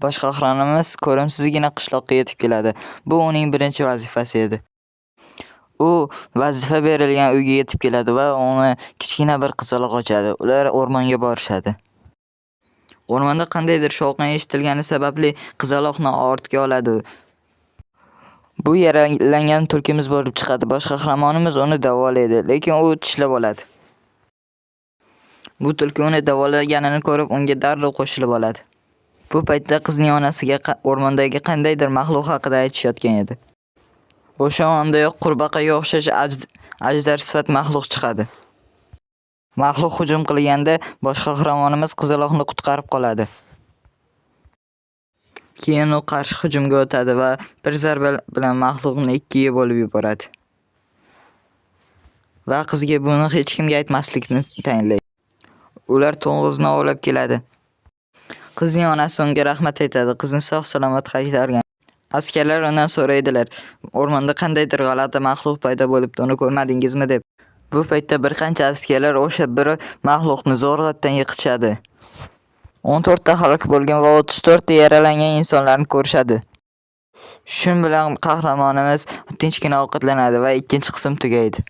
Bosh qahramonimiz ko'rimsizgina qishloqqa yetib keladi. Bu uning birinchi vazifasi edi. U vazifa berilgan uyga yetib keladi va uni kichkina bir qizaloq ochadi. Ular o'rmonga borishadi. O'rmonda qandaydir shovqin eshitilgani sababli qizaloqni ortga oladi. Bu yaralangan tulkimiz bo'lib chiqadi. Bosh qahramonimiz uni davolaydi, lekin u tishlab oladi. Bu tulki uni davolaganini ko'rib, unga darrov qo'shilib oladi. Bu paytda qizning onasiga o'rmondagi qandaydir maxluq haqida aytishayotgan edi. O'sha ondayoq qurbaqaga o'xshash ajdar sifat maxluq chiqadi. Maxluq hujum qilganda bosh qahramonimiz qizaloqni qutqarib qoladi. Keyin u qarshi hujumga o'tadi va bir zarba bilan maxluqni ikkiga bo'lib yuboradi. Va qizga buni hech kimga aytmaslikni tayinlaydi. Ular to'ng'izni ovlab keladi. Qizning onasi unga rahmat aytadi, qizni sog'-salomat qaytargan. Askarlar undan so'raydilar, o'rmonda qandaydir g'alati maxluq paydo bo'libdi, uni ko'rmadingizmi deb. Bu paytda bir qancha askarlar o'sha bir maxluqni zo'rg'atdan yiqitishadi. 14 ta halok bo'lgan va 34 ta yaralangan insonlarni ko'rishadi. Shun bilan qahramonimiz tinchgina ovqatlanadi va ikkinchi qism tugaydi.